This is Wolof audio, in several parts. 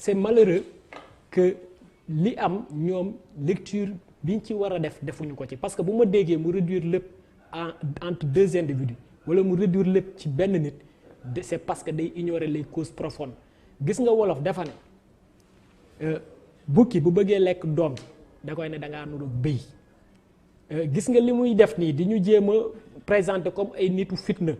c'est malheureux que li am ñoom lecture biñ ci war a defuñu ko ci parce que bu ma déggee mu réduire lépp entre deux individus wala mu réduire lépp ci benn nit c'est parce que day ignorer les causes profondes gis nga wolof dafa ne bukki bu bëggee lekk doom da koy ne da ngaa nuru béy gis nga li muy def nii di ñu jéem a présenter comme ay nitu fitna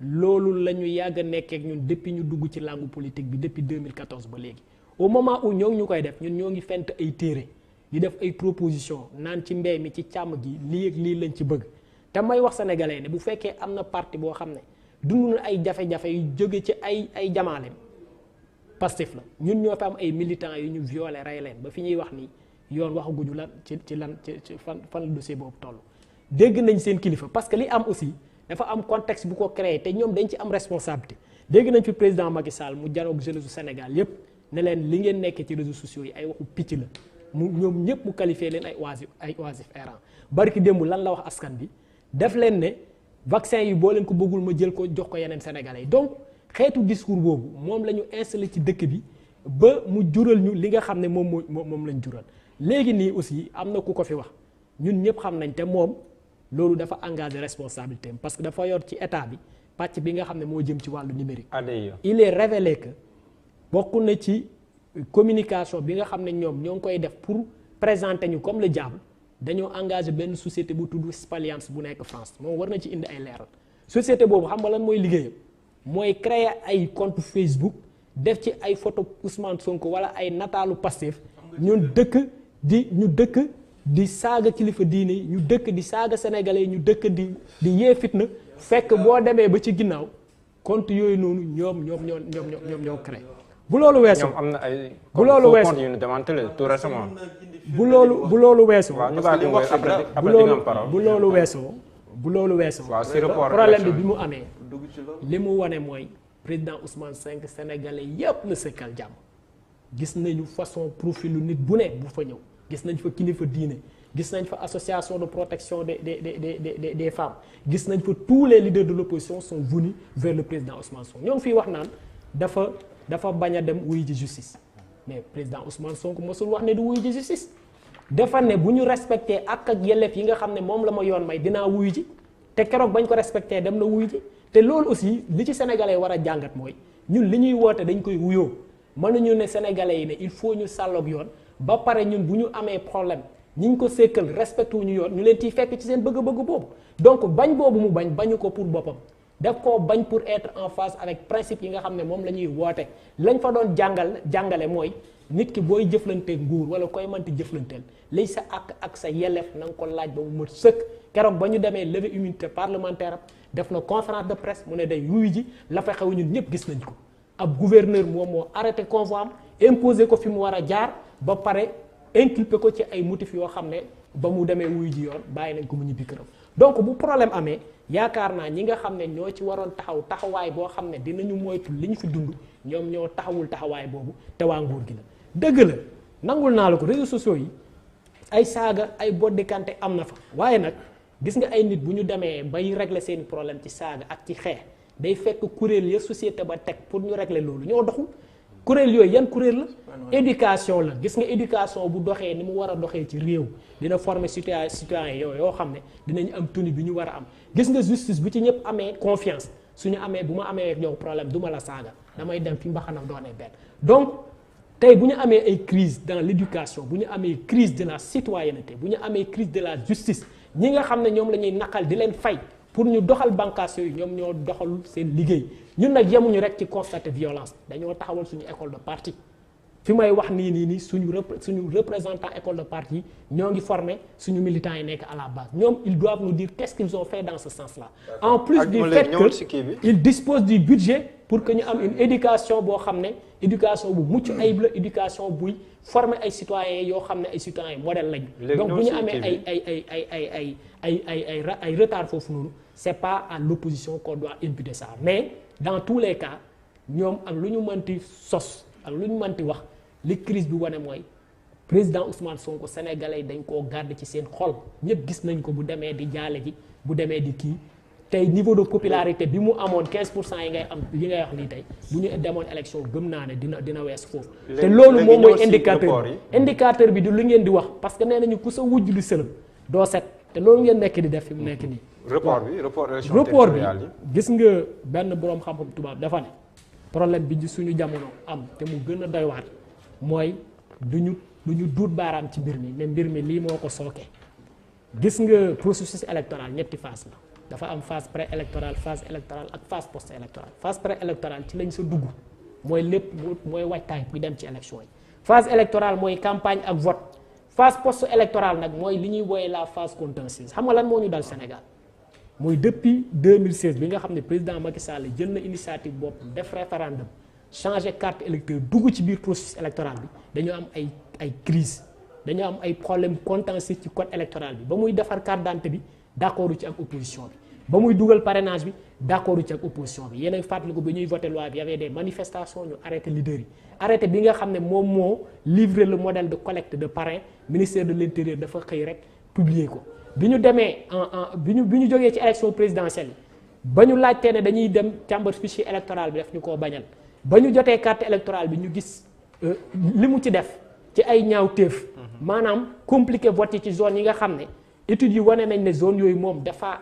loolu la ñu yàgg a nekkee ak ñun depuis ñu dugg ci langue politique bi depuis 2014 ba léegi au moment où ñoo ngi ñu koy def ñun ñoo ngi fent ay téere di def ay proposition naan ci mbéy mi ci càmm gi lii ak lii lañ ci bëgg te may wax sénégalais ne bu fekkee am na parti boo xam ne dund na ay jafe-jafe yu jóge ci ay jamaaleem Pastef la ñun ñoo fi am ay militants yu ñu violé rey leen ba fi ñuy wax nii yoon waxaguñu lan ci lan ci fan la dossier boobu toll dégg nañ seen kilifa parce que li am aussi dafa am contexte bu ko créé te ñoom dañ ci am responsabilité dégg nañ fi président Macky Sall mu janoog jeunesse su Sénégal yépp ne leen li ngeen nekkee ci réseaux sociaux yi ay waxu picc la mu ñoom ñëpp mu qualifié leen ay oisif errant barki démb lan la wax askan bi def leen ne vaccin yi boo leen ko bëggul ma jël ko jox ko yeneen sénégalais yi donc xeetu discours boobu moom la ñu installé ci dëkk bi ba mu jural ñu li nga xam ne moom lañ jural léegi nii aussi am na ku ko fi wax ñun ñëpp xam nañ te moom loolu dafa engagé responsabilité parce que dafa yor ci état bi pàcc bi nga xam ne moo jëm ci wàllu numérique. Il est révélé que bokk na ci communication bi nga xam ne ñoom ñoo ngi koy def pour présenter ñu comme le diable dañoo engagé benn société bu tudd Spaliance bu nekk France moom war na ci indi ay leeral société boobu xam nga lan mooy liggéeyam mooy créer ay compte Facebook def ci ay photo Ousmane Sonko wala ay nataalu Pastef ñu dëkk di saaga kilifa diine yi ñu dëkk di saaga sénégalais yi ñu dëkk di yee fitna fekk boo demee ba ci ginnaaw compte yooyu noonu ñoom ñoo créé bu loolu weesoo ñoom am na ay bu loolu weesoo compte yu ñu démantelé tout récemment bu loolu weesoo bu loolu weesoo problème bi mu amee li mu wane mooy président Ousmane Sonko sénégalais yépp la sëkkal jàmm gis nañu façon profilu nit bu ne bu fa ñëw gis nañ fa kilifa diine gis nañ fa association de protection des femmes gis nañ fa tous les leaders de l'opposition sont venus vers le président Ousmane Sonko ñoo ngi fiy wax naan dafa bañ a dem wuyu ji justice mais président Ousmane Sonko mosul wax ne du wuyu ji justice dafa ne bu ñu respecté ak yelleef yi nga xam ne moom la ma yoon may dinaa wuyu ji te keroog bañ ko respecté dem na wuyu ji te loolu aussi li ci sénégalais war a jàngat mooy ñun li ñuy woote dañ koy wuyoo mënuñu ne sénégalais yi ne il faut ñu sàlloog yoon ba pare ñun bu ñu amee problème ñi ñu ko sékkal respecté wu ñu yoon ñu leen ciy fekk ci seen bëgg-bëgg boobu donc bañ boobu mu bañu ko pour boppam daf koo bañ pour être en phase avec principe yi nga xam ne moom la ñuy woote lañ fa doon jàngale mooy nit ki booy jëflante nguur wala koy mënti jëflanteel lay sa ak sa yelleef na nga ko laaj ba mu mët sëkk keroog ba ñu demee lever immunité parlementaire am def na conférence de presse mu ne day wuyu ji la fa xew ñun ñëpp gis nañ ko ab gouverneur moom moo arrêté convoi am imposé ko fi mu war a jaar ba pare inculpé ko ci ay motifs yoo xam ne ba mu demee wuyu ji yoon bàyyi nañ ko mu ñibbi këram donc bu problème amee yaakaar naa ñi nga xam ne ñoo ci waroon taxawaay boo xam ne dinañu moytu li ñu fi dund ñoom ñoo taxawul taxawaay boobu te waa nguur gi la dëgg la nangul naa la ko réseaux sociaux yi ay saaga ay boddikante am na fa waaye nag gis nga ay nit bu ñu demee bay régler seeni problème ci saaga ak ci xeex day fekk kuréel ya société ba teg pour ñu régler loolu ñoo doxul kuréel yooyu yan kuréel la éducation la gis nga éducation bu doxee ni mu war a doxee ci réew dina former citoyen yoo xam ne dinañ am tenue bi ñu war a am gis nga justice bu ci ñëpp amee confiance suñu amee bu ma amee ak yow problème du ma la saaga damay dem fi mbaxanam doonee benn donc tey bu ñu amee ay crise dans l'éducation bu ñu amee crise de la citoyenneté bu ñu amee crise de la justice ñi nga xam ne ñoom la ñuy naqal di leen fay pour ñu doxal bànqaas yooyu ñoom ñoo doxal seen liggéey ñun nag yemuñu rek ci constater violence dañoo taxawal suñu école de parti fi may wax nii suñu représentant école de parti ñoo ngi former suñu militants yi nekk à la base ñoom ils doivent nous dire qu'est-ce qu'ils ont fait dans ce sens-là en plus du fait que ils disposent du budget pour que ñu am une éducation boo xam ne éducation bu mucc ayib la éducation buy former ay citoyens yoo xam ne ay citoyens modèle lañu donc bu ñu amee ay retard foofu noonu c'est pas à l'opposition qu'on doit imputer ça mais dans tous les cas ñoom ak lu ñu mënti sos ak lu ñu mënti wax li crise bi wane mooy président Ousmane Sonko sénégalais dañ koo garder ci seen xol ñëpp gis nañ ko bu demee di jaale ji bu demee di kii tey niveau de popularité bi mu amoon 15% yi ngay am yi ngay wax nii tey bu ñu demoon élection gëm naa ne dina wees foofu. te loolu moom mooy indicateur bi du lu ngeen di wax parce que nee nañu ku sa wujj lu sëlëm doo set te loolu ngeen nekk di def fi mu nekk nii. report bi gis nga benn boroom xam-xam tubaab dafa ne problème bi suñu jamono am te mu gën a doy waar mooy du ñu duut baaraam ci mbir mi ne mbir mi lii moo ko sooke. gis nga processus électoral ñetti phase la dafa am phase pré-électorale phase électorale ak phase post-électorale phase pré-électorale ci lañ sa dugg mooy lépp mooy waajtaay buy dem ci élection yi phase électorale mooy campagne ak vote phase post-électorale nag mooy li ñuy wooye la phase contentieuse xam nga lan moo ñu dal Sénégal mooy depuis 2016 bi nga xam ne président Macky Sall jël na initiative bopp def référendum changer carte électeur dugg ci biir processus électoral bi dañoo am ay crise dañoo am ay problème contentieux ci code électoral bi ba muy defar carte d'identité bi d'accord ci ak opposition bi ba muy dugal parrainage bi d'accord ci ak opposition bi yéen a fàttaliku bi ñuy voté loi bi y avait des manifestations ñu arrêté leader yi arrêté bi nga xam ne moom moo livré le modèle de collecte de parrain ministère de l'intérieur dafa xëy rek publier ko bi ñu demee bi ñu jógee ci élection présidentielle yi ba ñu laajtee ne dañuy dem càmbar fichier électoral bi daf ñu koo bañal ba ñu jotee carte électorale bi ñu gis li mu ci def ci ay ñaawteef maanaam compliqué vote yi ci zone yi nga xam ne études yi wane nañ ne zone yooyu moom dafa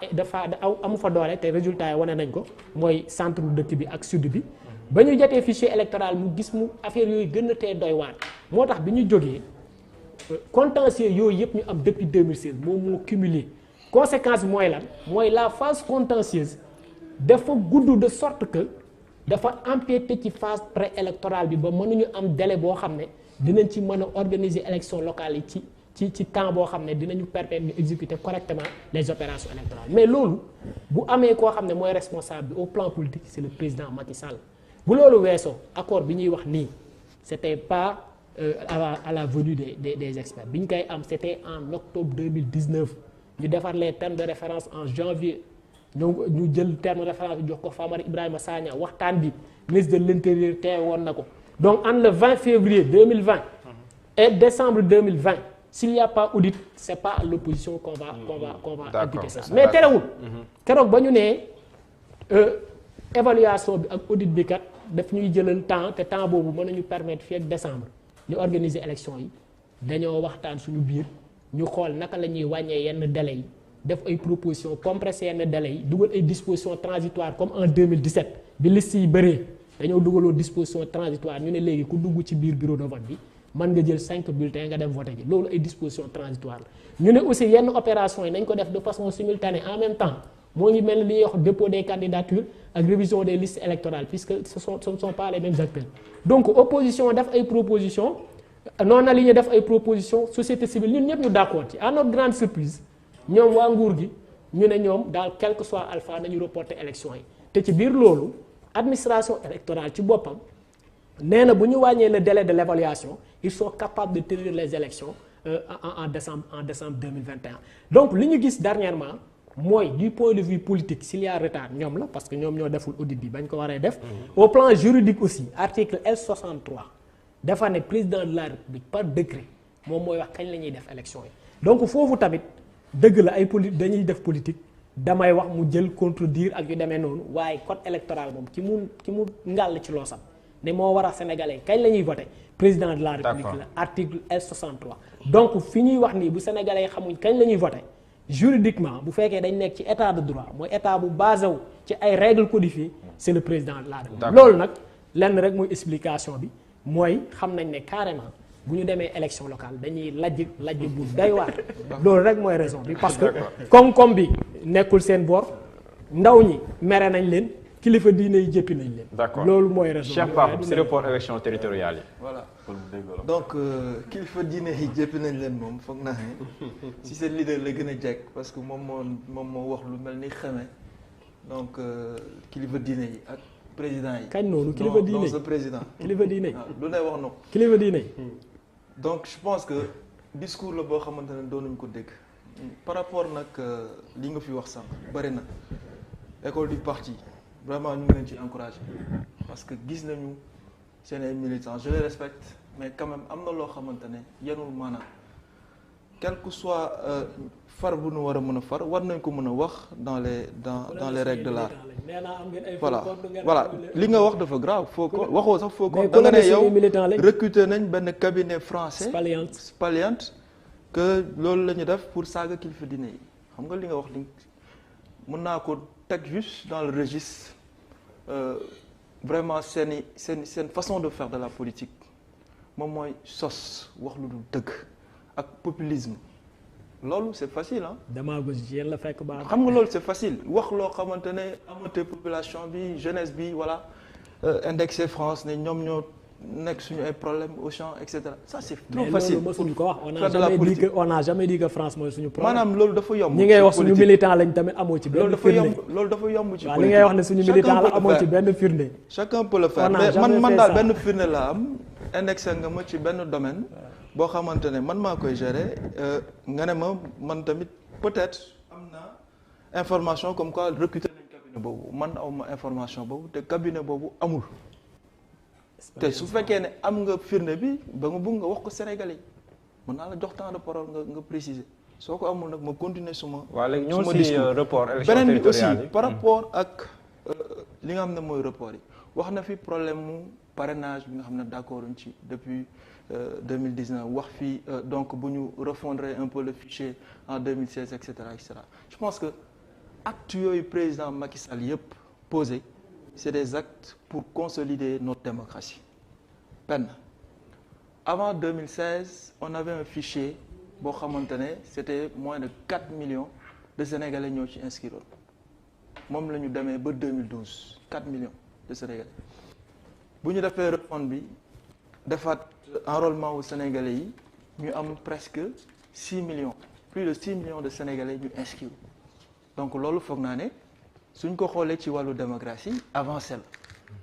amu fa doole te résultat yi wane nañ ko mooy centre dëkk bi ak sud bi ba ñu jotee fichier électoral mu gis mu affaire yooyu gën a tee doy waar moo tax bi ñu jógee contentieux yooyu yëpp ñu am depuis 2016 moom moo cumulé conséquence bi mooy lan mooy la phase contentieuse dafa gudd de sorte que dafa empiété ci phase pré-électorale bi ba mënuñu am délai boo xam ne dinañ ci mën a organiser élection locale yi ci temps boo xam ne dinañu permettre ñu exécuter correctement les opérations électorales mais loolu bu amee koo xam ne mooy responsable bi au plan politique c'est le président Macky Sall bu loolu weesoo accord bi ñuy wax nii c'était pas à la venue des experts bi ñu koy am c'était en octobre 2019 ñu defar les termes de référence en janvier ñu jël terme de référence bi jox ko Famara Ibrahima Sagna waxtaan bi ministre de l'intérieur teewoon na ko donc entre le 20 février 2020 et décembre 2020 s'il n'y a pas audit c'est pas à l'opposition qu'on va auditer ça mais terewul keroog ba ñu nee évaluation bi ak audit bi kat daf ñuy jëlal temps te temps boobu mën nañu permettre fii ak décembre ñu organiser élection yi dañoo waxtaan suñu biir ñu xool naka la ñuy wàññee yenn délais yi def ay propositions compressé yenn délais yi dugal ay dispositions transitoires comme en 2017 bi liste yi bëree dañoo dugaloo disposition transitoire ñu ne léegi ku dugg ci biir bureau de vote bi mën nga jël 5 bulletins nga dem voter ji loolu ay dispositions transitoires la ñu ne aussi yenn opérations yi nañ ko def de façon simultanée en même temps moo ngi mel ni li ñuy wax dépôt des candidatures ak révision des listes électorales puisque ce ne sont pas les mêmes acteurs donc opposition def ay propositions non aligné def ay propositions société civile ñun ñëpp ñu d'accord ci à notre grande surprise ñoom waa nguur gi ñu ne ñoom daal quel que soit alpha nañu reporter élection yi te ci biir loolu administration électorale ci boppam nee na bu ñu wàññee le délai de l'évaluation ils sont capables de tenir les élections en décembre 2021 donc li ñu gis dernièrement mooy du point de vue politique s'il y a retard ñoom la parce que ñoom ñoo deful audit bi bañ ko waree def au plan juridique aussi article L63 dafa ne président de la République par décret moom mooy wax kañ la ñuy def élection yi donc foofu tamit dëgg la ay dañuy def politique damay wax mu jël contredire ak yu demee noonu waaye code électoral moom ki mu ngàll ci loosam ne moo war a sénégalais kañ la ñuy voter président de la République la article L63 donc fi ñuy wax nii bu sénégalais yi xamuñ kañ la ñuy voter juridiquement bu fekkee dañ nekk ci état de droit mooy état bu basé wu ci ay règles codifiées c'est le président de la République loolu nag lenn rek mooy explication bi mooy xam nañ ne carrément bu ñu demee élection locale dañuy lajj bu doy waar loolu rek mooy raison bi parce que koom-koom bi nekkul seen bor ndaw ñi mere nañ leen kilifa diine yi jëppi nañ leen. d'accord loolu mooy raison Cheikh Pape si report élection territoriale yi. voilà donc kilifa diine yi jëppi nañ leen moom foog naa ne si seen leader la gën a jekk parce que moom moo wax lu mel ni xamee donc kilifa diine yi ak président yi. kañ noonu kilifa diine yi non président. kilifa diine yi lu lay wax noonu. kilifa diine yi. donc je pense que discours la boo xamante ne doonuñ ko dégg par rapport nag li nga fi wax sànq bari na école du parti vraiment ñu ngi leen ci encourager parce que gis nañu seen ay militants je les respecte mais quand même am na loo xamante ne yanul maanaam quel que soit far bu nu war a mën a far war nañ ko mën a wax dans les règles de l'art. voilà li nga wax dafa grave foo ko waxoo sax foo ko da nga ne yow recruter nañ benn cabinet français Spaliant que loolu la ñu def pour saaga kilifa diine yi xam nga li nga wax li mën naa ko teg juste dans le registre vraiment seen façon de faire de la politique moom mooy sos wax lu dul dëgg ak populisme loolu c'est facile ah. démagogie yéen la fekk baax. xam nga loolu c'est facile wax loo xamante ne amate population bi jeunesse bi voilà indexé France ne ñoom ñoo nekk suñu ay problème au champ et cetera ça c'est trop facile. mais loolu mosuñu ko wax on n'a jamais dit que France mooy suñu problème. maanaam loolu dafa yomb. ñi ngay wax suñu militant lañ tamit amoo ci benn firnde. loolu dafa yomb ci politique. waaw li ngay wax ne suñu militant la amoo ci benn firnde. chacun peut le faire mais man daal benn firnde la am indexé nga ma ci benn domaine. boo xamante ne man maa koy gérer nga ne ma man tamit peut-être am na information comme quoi recruter nañ cabinet boobu man awma information boobu te cabinet boobu amul te su fekkee ne am nga firnde bi ba nga bëgg nga wax ko Sénégalais yi mën naa la jox temps de parole nga préciser soo ko amul nag ma continuer suma report élection beneen bi aussi territoriale par rapport ak li nga xam ne mooy report yi wax na fi problème mu parrainage bi nga xam ne d'accord uñ ci depuis 2019 wax fii donc bu ñu refondre un peu le fichier en 2016 et cetera et cetera je pense que actes yooyu président Macky Sall yëpp posé c'est des actes pour consolider notre démocratie benn avant 2016 on avait un fichier boo xamante ne c'était moins de 4 millions de Sénégalais ñoo ci inscriroon moom la ñu demee ba 2012 4 millions de Sénégalais bu ñu defee refonte bi defaat enrôlement wu Sénégalais yi ñu am presque 6 millions plus de 6 millions de Sénégalais ñu inscrire donc loolu foog naa ne suñ ko xoolee ci wàllu démocratie avancé la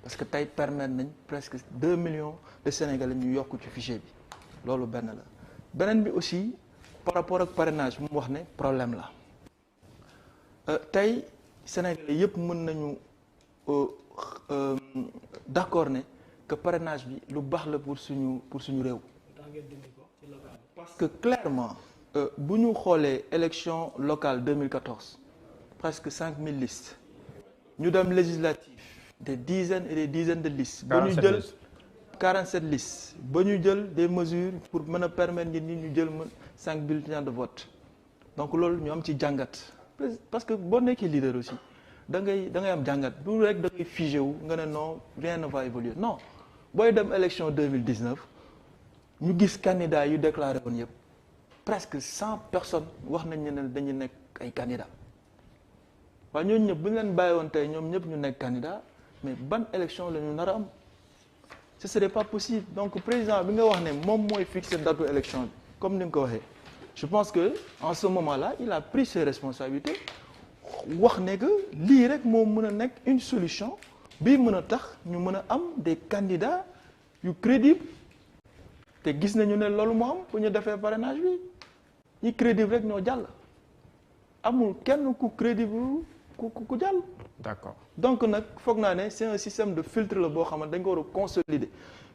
parce que tey permettre nañ presque 2 millions de Sénégalais ñu yokk ci fichier bi loolu benn la beneen bi aussi par rapport ak parrainage mu wax ne problème la tey Sénégalais yëpp mën nañu d'accord ne que parrainage bi lu baax la pour suñu réew parce que clairement bu ñu xoolee élection locale 2014 presque 5000 listes ñu dem législative des dizaines et des dizaines de listes ba ñu jël 47 listes ba ñu jël des mesures pour mën a permettre nit ñi ñu jël 5 bulletins de vote donc loolu ñu am ci jàngat parce que boo nekkee leader aussi da ngay am jàngat du rek da ngay figé wu nga ne non rien ne va évoluer non booy dem élection 2019 ñu gis candidats yu déclaré woon yëpp presque 100 personnes wax nañ ne dañu nekk ay candidats waaye ñooñu ñëpp bu ñu leen bàyyi woon tey ñoom ñëpp ñu nekk candidat mais ban élection la ñu nar a am ce serait pas possible donc président bi nga wax ne moom mooy fixer date élection bi comme ni nga ko waxee je pense que en ce moment-là il a pris ses responsabilités wax ne que lii rek moo mën a nekk une solution bii mën a tax ñu mën a am des candidats yu crédibles te gis nañu ne loolu moo am bu ñu defee parrainage bi ñi crédible rek ñoo jàll amul kenn ku crédible ku jàll. D'accord. donc nag foog naa ne c'est un système de filtre la boo xamante dañ ko war a consolider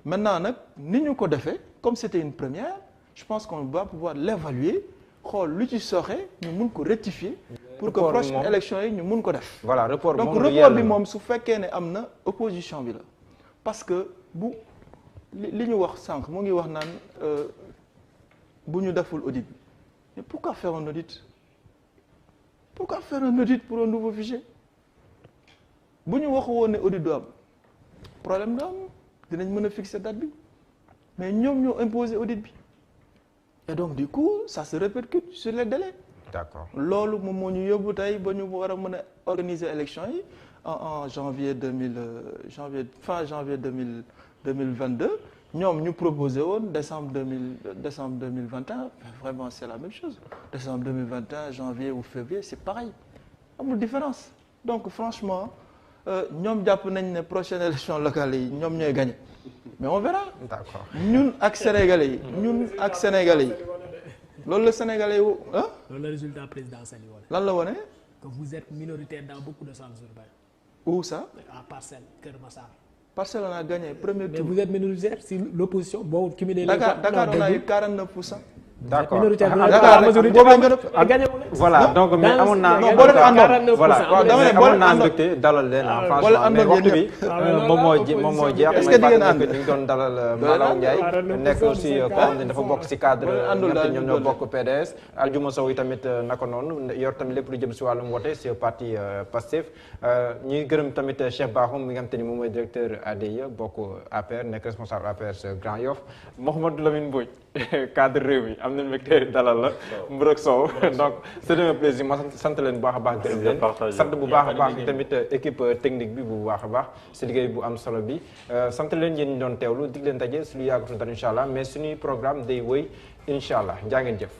maintenant nag ni ñu ko defee comme c'était une première je pense qu'on va pouvoir l'évaluer xool lu ci soxe ñu mun ko rectifier pour que prochaine élection yi ñu mun ko def. voilà report donc report bi moom su fekkee ne am na opposition bi la parce que bu li ñu wax sànq mu ngi wax naan bu ñu deful audit bi mais pourquoi faire un audit pour un nouveau fichier bu ñu waxu woon ne audit du am problème du am dinañ mën a fixer date bi mais ñoom ñoo imposer audit bi et donc du coup ça se répercute sur les délais. D'accord. loolu moom moo ñu yóbbu tey ba ñu war a mën a organiser élection yi en fin janvier 2022 ñoom ñu proposé woon décembre 2021 vraiment c'est la même chose décembre 2021 janvier ou février c'est pareil amul différence donc franchement ñoom jàpp nañ ne prochaine élection locale yi ñoom ñooy gagner mais on verra. D'accord. ñun ak sénégalais yi loolu la sénégalais yi ah. loolu la résultat présidentiel yi wane. lan la wane. que vous êtes minoritaire dans beaucoup de centres urbains. Où ça? À Parcelles, Keur Massar. Parcelles on a gagné premier tour. Mais vous êtes minoritaire si l'opposition bon cumulé. Dakar on a eu 49%. d'accord minoritaire Dakar majorité boobu lañ ko gagné voilà donc mais amoon naa non boo leen àndoon voilà amoon naa mbégte dalal leen franchement mais waxtu bi moom moo jeex est-ce que di ngeen ànd ñu ngi doon dalal Malaw Ndiaye nekk aussi koo xam ne dafa bokk ci cadre ñoom ñoo bokk PDS Aldiouma Sow yi tamit naka noonu yor tamit lépp lu jëm ci wàllum wote ci parti Pastef ñuy gërëm tamit Cheikh Bakhoum mi nga xam te ni moom mooy directeur ADIE bokk APR nekk responsable APR Grand Yoff Mouhamadou Lamine Mbodj cadre réew mi am na mbégte dalal la Mburok Sow donc c'est un plaisir ma sant leen bu baax a baax gërëm leen sant bu baax a baax tamit équipe technique bi bu baax a baax si liggéey bu am solo bi sant leen yéen ñu doon teewlu dig leen daje su lu yàggatul dara incha allah mais suñuy programme day wëy incha allah jaa ngeen jëf.